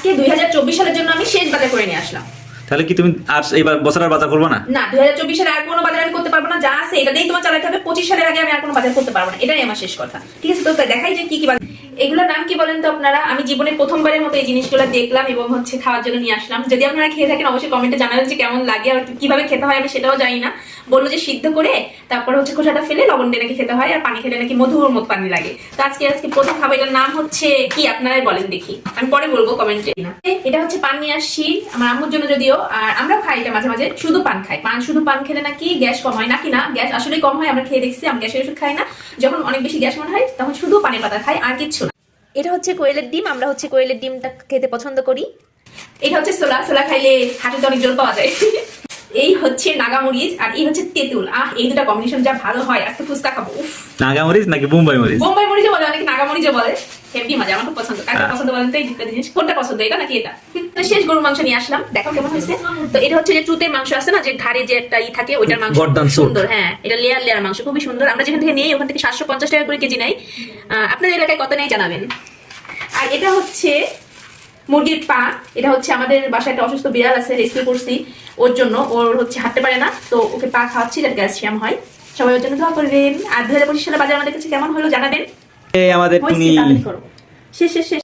আজকে 2024 সালের জন্য আমি শেষ বাজার করে নিয়ে আসলাম। তাহলে কি তুমি আর এইবার বছর আর বাজার করবে না? না, 2024 সালে আর কোনো বাজার আমি করতে পারবো না, যা আছে এটা দিয়েই তোমার চালাতে হবে। 25 সালের আগে আমি আর কোনো বাজার করতে পারবো না, এটাই আমার শেষ কথা। ঠিক আছে, তো দেখাই যে কি কি বাজার। এগুলোর নাম কি বলেন তো আপনারা? আমি জীবনে প্রথমবারের মতো এই জিনিসগুলো দেখলাম এবং হচ্ছে খাওয়ার জন্য নিয়ে আসলাম। যদি আপনারা খেয়ে থাকেন অবশ্যই কমেন্টে জানাবেন যে কেমন লাগে আর কিভাবে খেতে হয়। আমি সেটাও জানি না। বললো যে সিদ্ধ করে তারপর হচ্ছে খোসাটা ফেলে লবণ দিয়ে নাকি খেতে হয়, আর পানি খেলে নাকি মধুর মতো পানি লাগে। তো আজকে প্রথম খাবার, এটার নাম হচ্ছে কি আপনারাই বলেন দেখি, আমি পরে বলবো কমেন্টে। না, এটা হচ্ছে পান নিয়ে আসছি আমার আম্মুর জন্য যদিও, আর আমরাও খাই এটা মাঝে মাঝে। শুধু পান খাই, শুধু পান খেলে নাকি গ্যাস কম হয়, নাকি না গ্যাস আসলে কম হয়। আমরা খেয়ে দেখছি, আমি গ্যাসের ওষুধ খাই না। যখন অনেক বেশি গ্যাস মনে হয় তখন শুধু পানির পাতা খাই, আর কিচ্ছু না। এটা হচ্ছে কোয়েলের ডিম, আমরা হচ্ছে কোয়েলের ডিমটা খেতে পছন্দ করি। এটা হচ্ছে ছোলা, ছোলা খাইলে হাঁটুতে অনেক জল পাওয়া যায়। এই হচ্ছে নাগামরিচ, আর এই হচ্ছে তেঁতুল। এই দুটা কম্বিনেশন যা ভালো হয়, আজকে ফুচকা খাবো। উফ, নাগামরিচ নাকি বোম্বাই মরিচ? বোম্বাই মরিচও বলে, অনেকে নাগামরিচও বলে। হেভি মজা, আমার খুব পছন্দ। কাকে পছন্দ বলেন তো? এই দুটো জিনিস কোনটা পছন্দ, এটা নাকি এটা? শেষ গরুর মাংস নিয়ে আসলাম, দেখো কেমন হয়েছে। তো এটা হচ্ছে যে টুতের মাংস আছে না, যে ঘাড়ে যে একটা থাকে, ওইটার মাংস সুন্দর। হ্যাঁ, এটা লেয়ার লেয়ার মাংস, খুবই সুন্দর। আমরা যেখান থেকে নিই ওখান থেকে 750 টাকা করে কেজি নেই। আপনাদের এলাকায় কত নেই জানাবেন। আর এটা হচ্ছে মুরগির পা। এটা হচ্ছে আমাদের বাসায় একটা অসুস্থ বিড়াল আছে, রেস্কিউ করছি ওর জন্য। ওর হচ্ছে হাঁটতে পারে না, তো ওকে পা খাওয়াচ্ছি যাতে ক্যালসিয়াম হয়। সবাই ওর জন্য দোয়া করবেন। আর 2025 সালে বাজার আমাদের কাছে কেমন হলো জানাবেন। আমাদের শেষ শেষ শেষ।